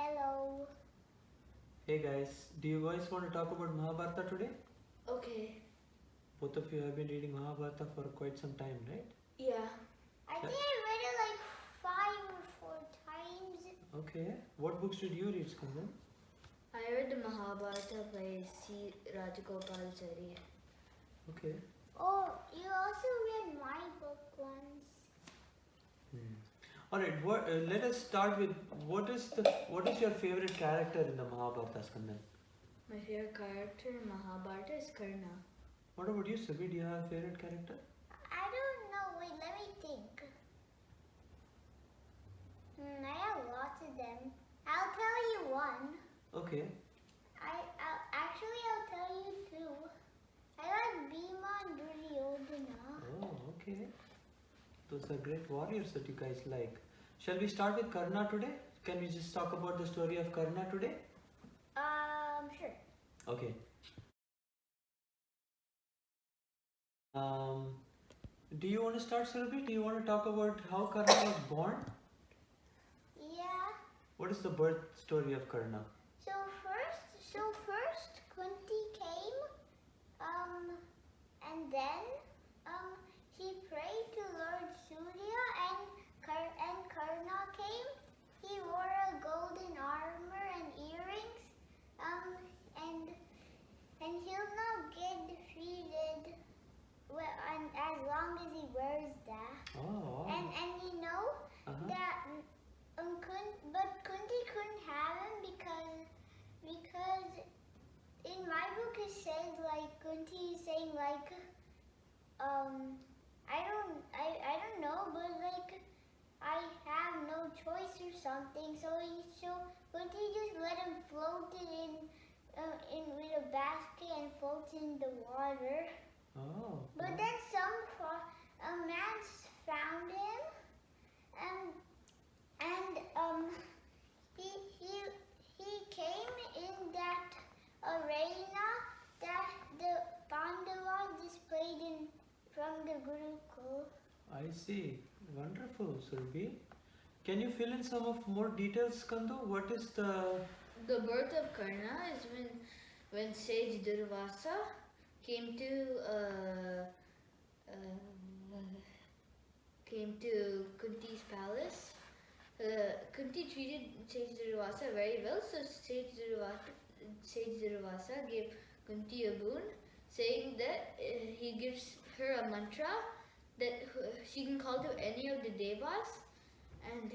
Hello. Hey guys, do you guys want to talk about Mahabharata today? Okay. Both of you have been reading Mahabharata for quite some time, right? Yeah. I think I read it like 5 or 4 times. Okay. What books did you read, Skandan? I read the Mahabharata by C. Rajagopalachari. Okay. Oh, you also read my book once. Alright, let us start with what is your favorite character in the Mahabharata, Skandan? My favorite character in Mahabharata is Karna. What about you, Sabi? Do you have a favorite character? I don't know. Wait, let me think. I have lots of them. I'll tell you one. Okay. I'll tell you two. I like Bhima and Duryodhana. Oh, okay. Those are great warriors that you guys like. Shall we start with Karna today? Can we just talk about the story of Karna today? Sure. Okay. Do you want to start, Surabhi? Do you want to talk about how Karna was born? Yeah. What is the birth story of Karna? So first Kunti came, and then he prayed to Lord Surya, and Karna came. He wore a golden armor and earrings, and he'll not get defeated and as long as he wears that. Oh. And you know that but Kunti couldn't have him because in my book it says like Kunti is saying like I don't know, but like I have no choice or something, so Kunti just let him float it in with a basket and float in the water. Oh. But then a man found him, and he came in that arena that the Pandavas displayed from the Gurukul. I see. Wonderful, Surabhi. Can you fill in some of more details, Kandu? What is the birth of Karna is when Sage Durvasa came to Kunti's palace. Kunti treated Sage Durvasa very well, so Sage Durvasa gave Kunti a boon, saying that he gives her a mantra that she can call to any of the devas, and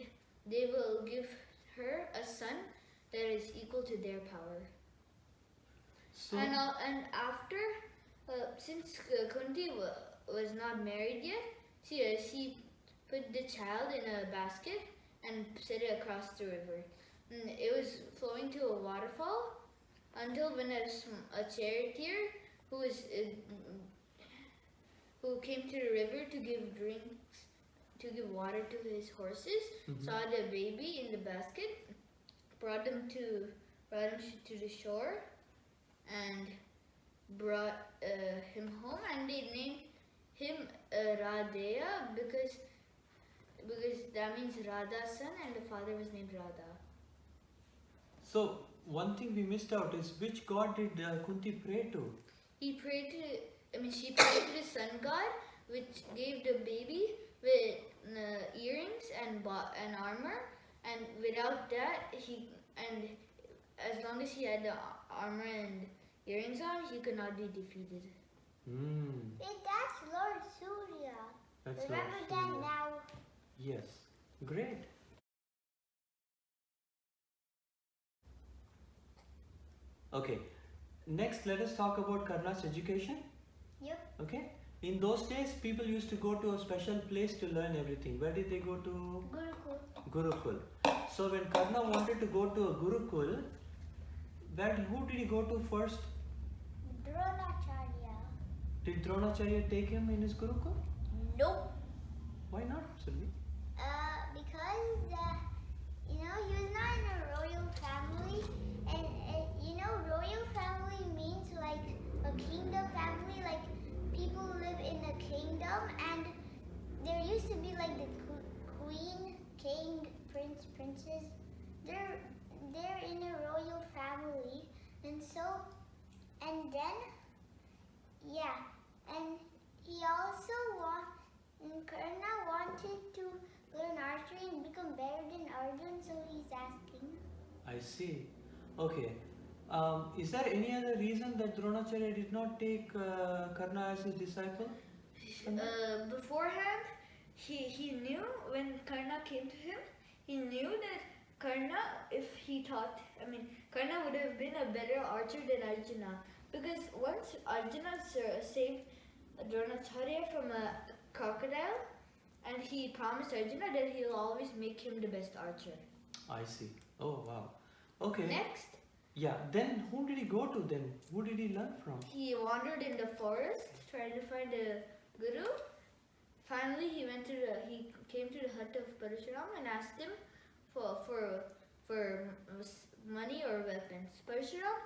they will give her a son that is equal to their power. So, and after, since Kunti was not married yet, she put the child in a basket and set it across the river. And it was flowing to a waterfall until when a charioteer who came to the river to give water to his horses, saw the baby in the basket, brought him to the shore, and brought him home, and they named him Radheya because that means Radha's son, and the father was named Radha. So one thing we missed out is which god did Kunti pray to? She prayed to the sun god, which gave the baby with earrings and armor, and without that as long as he had the armor and earrings on, he could not be defeated. That's Lord Surya. That's Remember Lord that Surya. now. Yes. Great. Okay. Next, let us talk about Karna's education. Yep. Okay. In those days, people used to go to a special place to learn everything. Where did they go to? Gurukul. Gurukul. So when Karna wanted to go to a Gurukul, who did he go to first? Dronacharya. Did Dronacharya take him in his Gurukul? Nope. Why not, Survi? Because he was not in a royal family, and royal family means like a kingdom family, like people who live in a kingdom, and there used to be like the queen, king, prince, princess. they're in a royal family, and so, and then, yeah, and he also Karna wanted to learn archery and become better than Arjun, so he's asking. I see. Okay. Is there any other reason that Dronacharya did not take Karna as his disciple? Beforehand, he knew when Karna came to him, he knew that Karna, if he taught, Karna would have been a better archer than Arjuna. Because once Arjuna saved Dronacharya from a crocodile, and he promised Arjuna that he'll always make him the best archer. I see. Oh, wow. Okay. Next, Yeah, then whom did he go to then? Who did he learn from? he wandered in the forest trying to find a guru. Finally, he came to the hut of Parashuram and asked him for money or weapons. Parashuram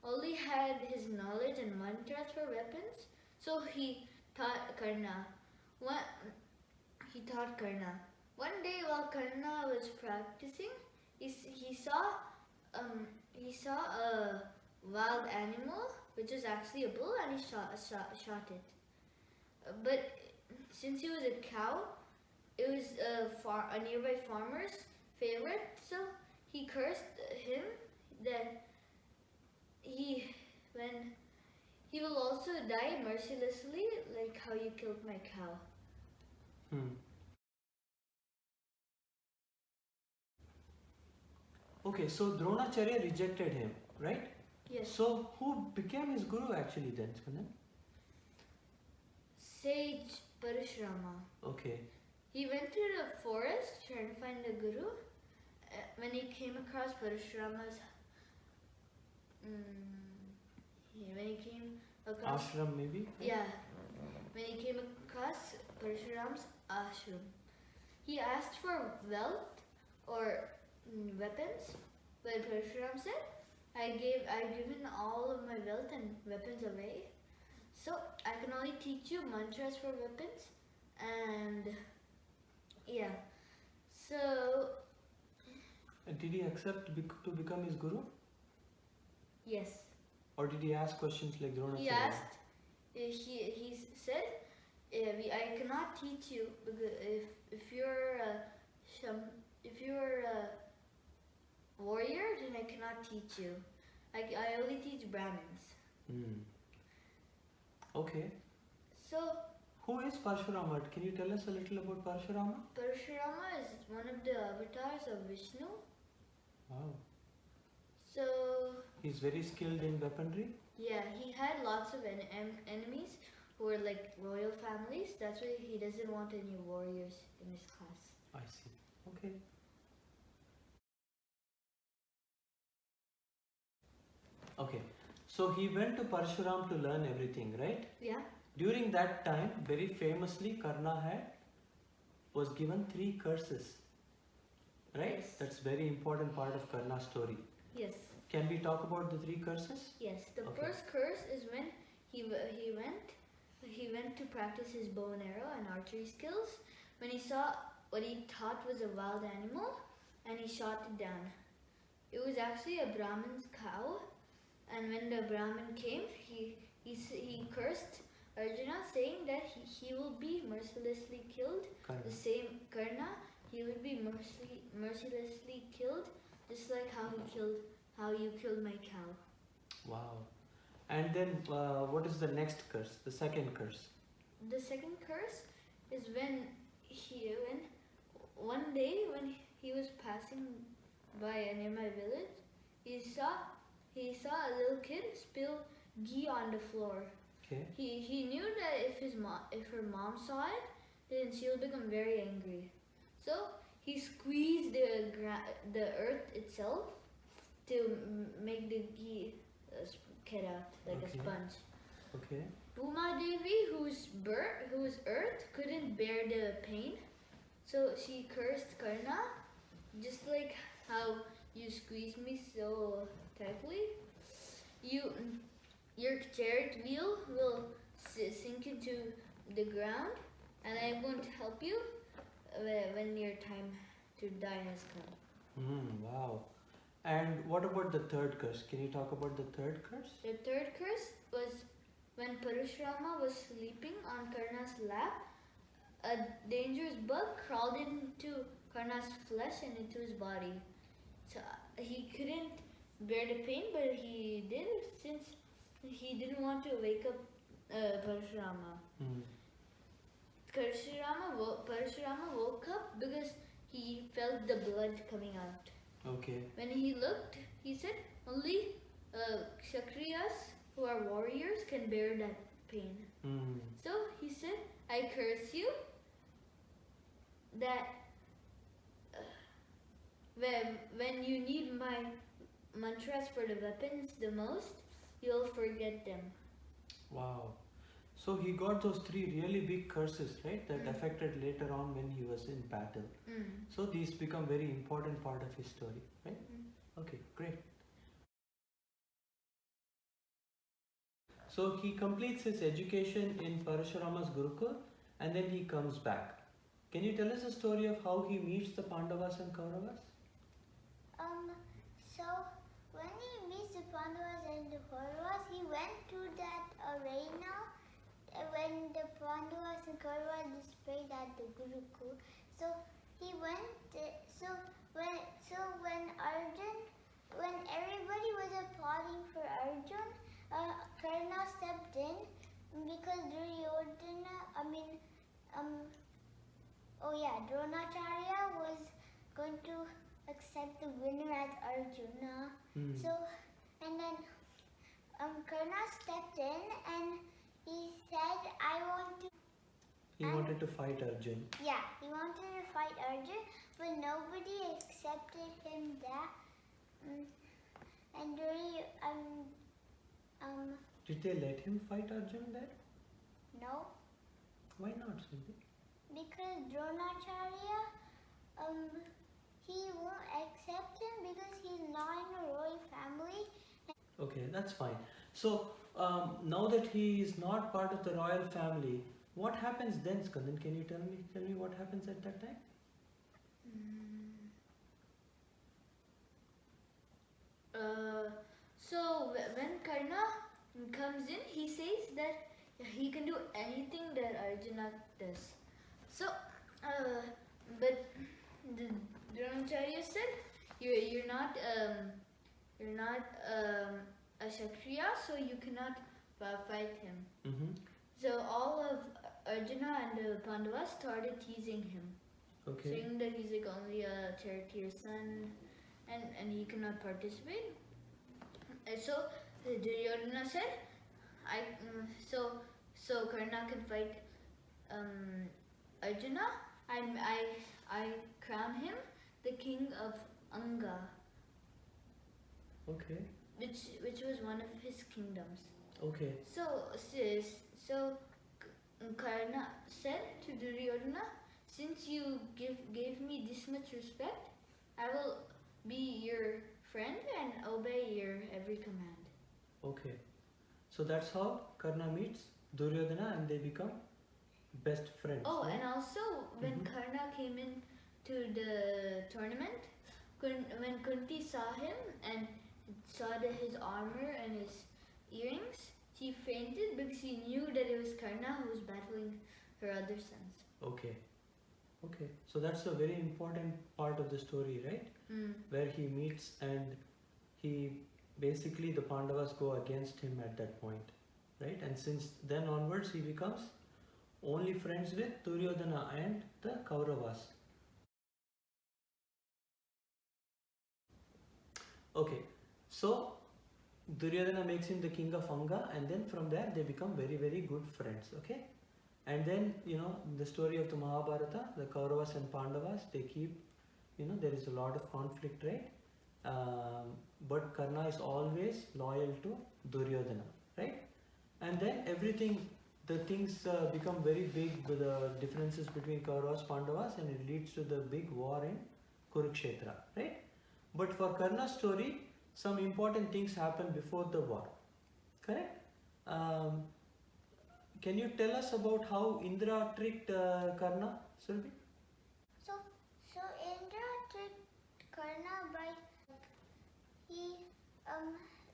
only had his knowledge and mantras for weapons, so he taught Karna. One day while Karna was practicing, he saw a wild animal, which was actually a bull, and he shot it. But since he was a cow, it was a nearby farmer's favorite, so he cursed him that he will also die mercilessly, like how you killed my cow. Okay, so Dronacharya rejected him, right? Yes. So who became his guru actually then, Skandan? Sage Parashurama. Okay. He went to the forest trying to find a guru. When he came across Parashurama's, Ashram maybe? Yeah, when he came across Parashuram's ashram, he asked for wealth or weapons, but Parashuram said, I've given all of my wealth and weapons away, so I can only teach you mantras for weapons, and yeah, so... Did he accept to become his guru? Yes. Or did he ask questions like Dronacharya? He asked, he said, I cannot teach you because if you're a warrior, then I cannot teach you. I only teach Brahmins. Okay. So, who is Parshurama? Can you tell us a little about Parshurama? Parashurama is one of the avatars of Vishnu. Wow. So, he's very skilled in weaponry? Yeah, he had lots of enemies who were like royal families. That's why he doesn't want any warriors in his class. I see. Okay. Okay. So he went to Parshuram to learn everything, right? Yeah. During that time, very famously, Karna was given 3 curses. Right? Yes. That's very important part of Karna's story. Yes. Can we talk about the 3 curses? Yes. The first curse is when he went to practice his bow and arrow and archery skills. When he saw what he thought was a wild animal, and he shot it down. It was actually a Brahmin's cow, and when the Brahmin came, he cursed Arjuna, saying that he will be mercilessly killed. Karna. The same Karna, he would be mercilessly killed, just like how you killed my cow. Wow. And then what is the next curse? The second curse? The second curse is when one day when he was passing by near my village, he saw a little kid spill ghee on the floor. Okay. He knew that if her mom saw it, then she'll become very angry. So he squeezed the earth itself to make the ghee get out like a sponge. Okay. Bhuma Devi, whose earth, couldn't bear the pain, so she cursed Karna, just like how you squeeze me so tightly. Your chariot wheel will sink into the ground, and I won't help you when your time to die has come. Wow. And what about the third curse? Can you talk about the third curse? The third curse was when Parashurama was sleeping on Karna's lap. A dangerous bug crawled into Karna's flesh and into his body. So he couldn't bear the pain, but he did since he didn't want to wake up Parashurama. Mm. Parashurama woke up because he felt the blood coming out. Okay. When he looked, he said, only Kshatriyas who are warriors can bear that pain. Mm. So he said, I curse you that when you need my mantras for the weapons the most, you'll forget them. Wow. So he got those three really big curses, right? That Mm. affected later on when he was in battle. So these become very important part of his story, right? Okay, great. So he completes his education in Parashurama's Gurukul and then he comes back. Can you tell us a story of how he meets the Pandavas and Kauravas? So when he meets the Pandavas and the Kauravas, he went to that arena when the Pandavas and Kauravas displayed at the Gurukul. So he went. When everybody was applauding for Arjun, Karna stepped in because Dronacharya was going to accept the winner as Arjuna. So, and then Karna stepped in and he said, He wanted to fight Arjun. Yeah, he wanted to fight Arjun, but nobody accepted him there. And Did they let him fight Arjun there? no, Why not, Sindhi? because Dronacharya, he won't accept him because he's not in a royal family. Okay, that's fine. So now that he is not part of the royal family, what happens then, Skandan? Can you tell me what happens at that time? So when Karna comes in, he says that he can do anything that Arjuna does. So, but the Dronacharya said, you're not a Kshatriya, so you cannot fight him. Mm-hmm. So all of Arjuna and the Pandavas started teasing him, Okay. saying that he's like only a Charioteer's son, and he cannot participate. And so Duryodhana said, so Karna can fight Arjuna, and I crown him the king of Anga, Okay. which was one of his kingdoms. Okay. So Karna said to Duryodhana, since you gave me this much respect, I will be your friend and obey your every command. Okay. So that's how Karna meets Duryodhana and they become best friends. Oh, right? and also when Mhm. Karna came in to the tournament, when Kunti saw him and saw his armor and his earrings, she fainted because she knew that it was Karna who was battling her other sons. Okay. Okay. So that's a very important part of the story, right? Where he meets and he basically the Pandavas go against him at that point, right? And since then onwards he becomes only friends with Duryodhana and the Kauravas. Okay, so Duryodhana makes him the king of Anga, and then from there they become very, very good friends. Okay, and then the story of the Mahabharata, the Kauravas and Pandavas, they keep, there is a lot of conflict, right? But Karna is always loyal to Duryodhana, right? And then the things become very big with the differences between Kauravas, Pandavas, and it leads to the big war in Kurukshetra, right? But for Karna's story, some important things happen before the war, correct? Can you tell us about how Indra tricked Karna, Surabhi? So Indra tricked Karna by he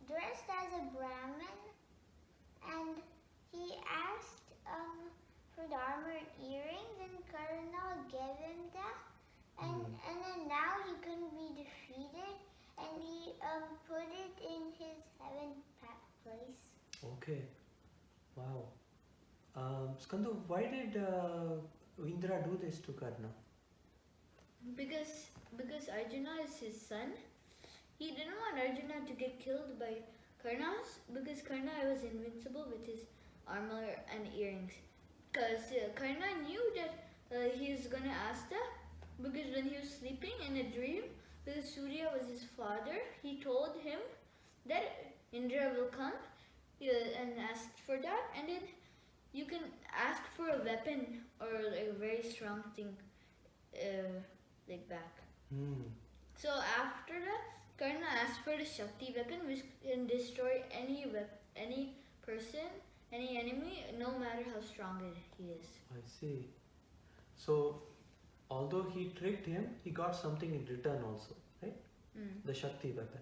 dressed as a Brahmin, and he asked for the armor and earrings, and Karna gave him that. And then now he couldn't be defeated, and he put it in his heaven place. Okay. Wow. Skandu, why did Indra do this to Karna? Because Arjuna is his son. He didn't want Arjuna to get killed by Karna, because Karna was invincible with his armor and earrings. Because Karna knew that he was gonna ask that, because when he was sleeping in a dream, because Surya was his father, he told him that Indra will come and ask for that, and then you can ask for a weapon or like a very strong thing like back. So after that, Karna asked for the Shakti weapon, which can destroy any person, any enemy, no matter how strong he is. I see. So, although he tricked him, he got something in return also, right? The Shakti weapon.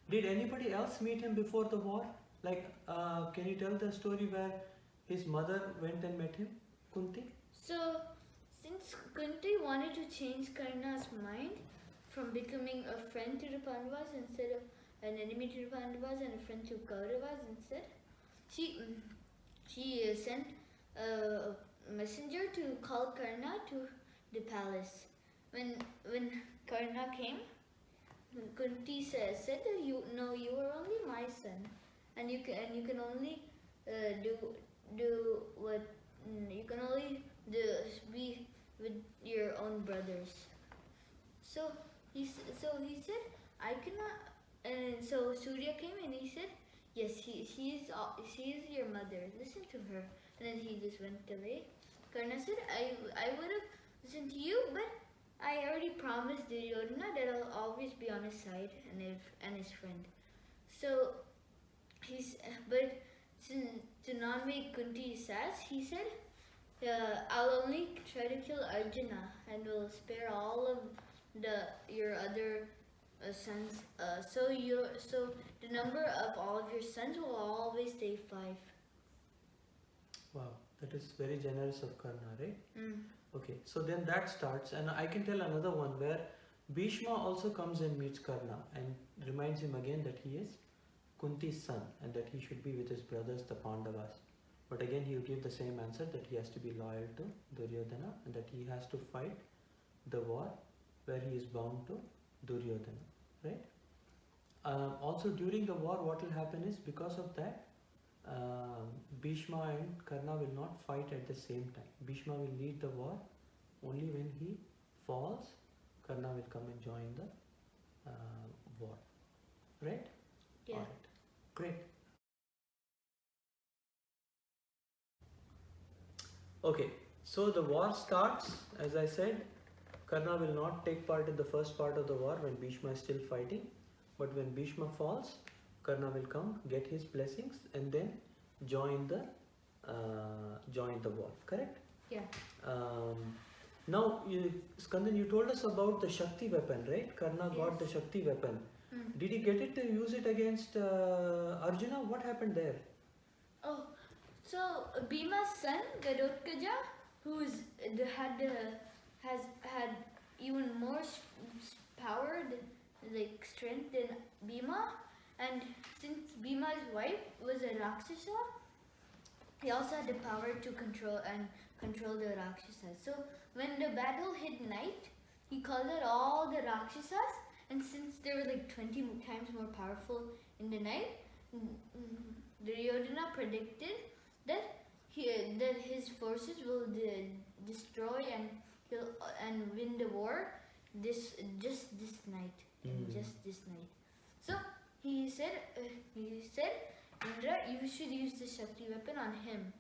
Did anybody else meet him before the war? Like, can you tell the story where his mother went and met him, Kunti? So, since Kunti wanted to change Karna's mind from becoming a friend to the Pandavas instead of an enemy to the Pandavas and a friend to Kauravas instead, she sent a messenger to call Karna to the palace. When Karna came, Kunti said that you are only my son, and you can only do what you can only be with your own brothers. So he said, I cannot. And so Surya came and he said, yes, she is your mother. Listen to her. And then he just went away. Karna said, I would have listened to you, but I already promised Duryodhana that I'll always be on his side and his friend. So but to not make Kunti sad, he said, I'll only try to kill Arjuna and will spare all of your other sons. So the number of all of your sons will always stay 5. Wow, that is very generous of Karna, right? Okay, so then that starts, and I can tell another one where Bhishma also comes and meets Karna and reminds him again that he is Kunti's son and that he should be with his brothers, the Pandavas. But again, he will give the same answer, that he has to be loyal to Duryodhana and that he has to fight the war where he is bound to Duryodhana, right? Also, during the war, what will happen is, because of that, Bhishma and Karna will not fight at the same time. Bhishma will lead the war. Only when he falls, Karna will come and join the war. Right? Yeah. Alright. Great. Okay, so the war starts. As I said, Karna will not take part in the first part of the war when Bhishma is still fighting. But when Bhishma falls, Karna will come, get his blessings, and then join the war. Correct? Yeah. Now, Skandan, you told us about the Shakti weapon, right? Karna got the Shakti weapon. Did he get it to use it against Arjuna? What happened there? Oh, so Bhima's son Gadotkaja, has had even more power, like strength than Bhima, and since Bhima's wife was a Rakshasa, he also had the power to control the Rakshasas. So when the battle hit night, he called out all the Rakshasas, and since they were like 20 times more powerful in the night, Duryodhana predicted that his forces will destroy and win the war just this night. So he said, Indra, you should use the Shakti weapon on him.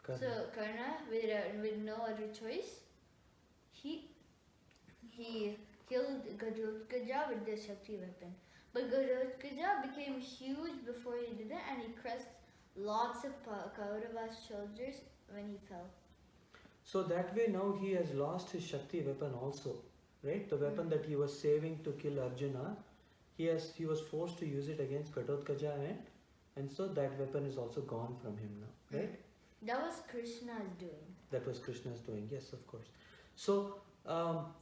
Karna. So Karna, with no other choice, he killed Gadotkaja with the Shakti weapon. But Gadotkaja became huge before he did it, and he crushed lots of Kauravas soldiers when he fell. So that way now he has lost his Shakti weapon also, right? The weapon that he was saving to kill Arjuna, he was forced to use it against Ghatotkacha, and so that weapon is also gone from him now, right? That was Krishna's doing. That was Krishna's doing, yes, of course. So,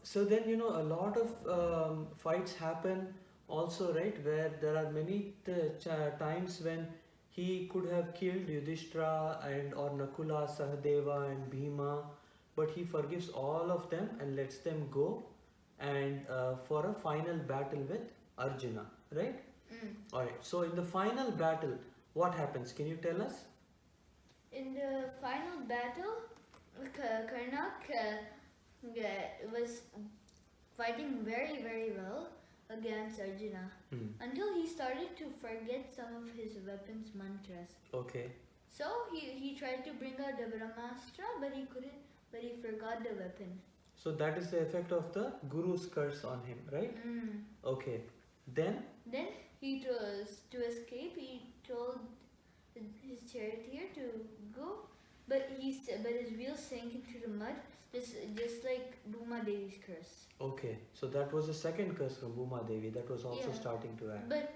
so then a lot of fights happen also, right? Where there are many times when he could have killed Yudhishthira and or Nakula, Sahadeva, and Bhima, but he forgives all of them and lets them go, and for a final battle with Arjuna, right? All right. So in the final battle, what happens? Can you tell us? In the final battle, Karna was fighting very, very well against Arjuna until he started to forget some of his weapons mantras. Okay. So he tried to bring out the Brahmastra, but he couldn't. But he forgot the weapon. So that is the effect of the Guru's curse on him, right? Okay. Then He to escape. He told his charioteer to go, but his wheel sank into the mud, just like Bhuma Devi's curse. okay. So that was the second curse from Bhuma Devi that was also starting to act. But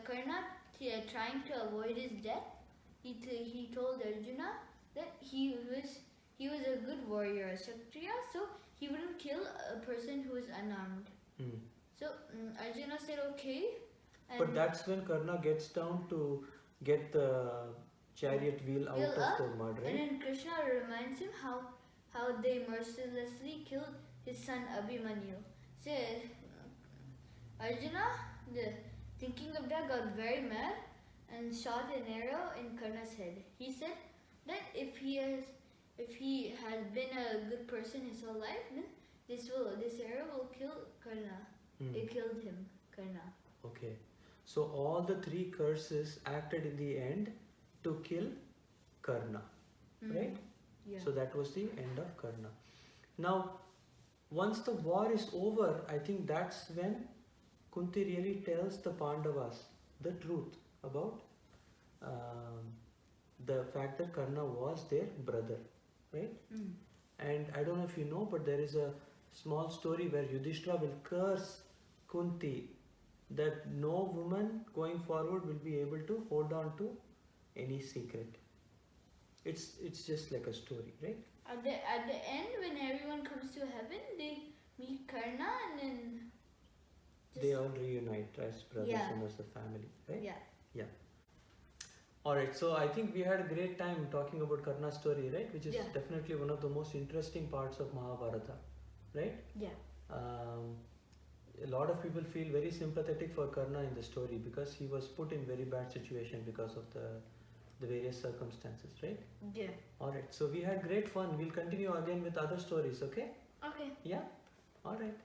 Karna, trying to avoid his death, he told Arjuna that he was a good warrior, a Kshatriya, so he wouldn't kill a person who is unarmed. So Arjuna said okay. But that's when Karna gets down to get the chariot wheel out of the mud, right? And then Krishna reminds him how they mercilessly killed his son Abhimanyu. So Arjuna, thinking of that, got very mad and shot an arrow in Karna's head. He said that if he has been a good person his whole life, then this arrow will kill Karna. It killed him, Karna. Okay. So all the three curses acted in the end to kill Karna, right? Yeah. So that was the end of Karna. Now, once the war is over, I think that's when Kunti really tells the Pandavas the truth about the fact that Karna was their brother, right? And I don't know if you know, but there is a small story where Yudhishthira will curse Kunti that no woman going forward will be able to hold on to any secret. It's just like a story, right? At the end, when everyone comes to heaven, they meet Karna and then They all reunite as brothers and as a family, right? Yeah. Alright, so I think we had a great time talking about Karna's story, right? Which is definitely one of the most interesting parts of Mahabharata, right? Yeah. A lot of people feel very sympathetic for Karna in the story because he was put in very bad situation because of the various circumstances, right? Yeah. Alright, so we had great fun. We'll continue again with other stories, okay? Okay. Yeah? Alright.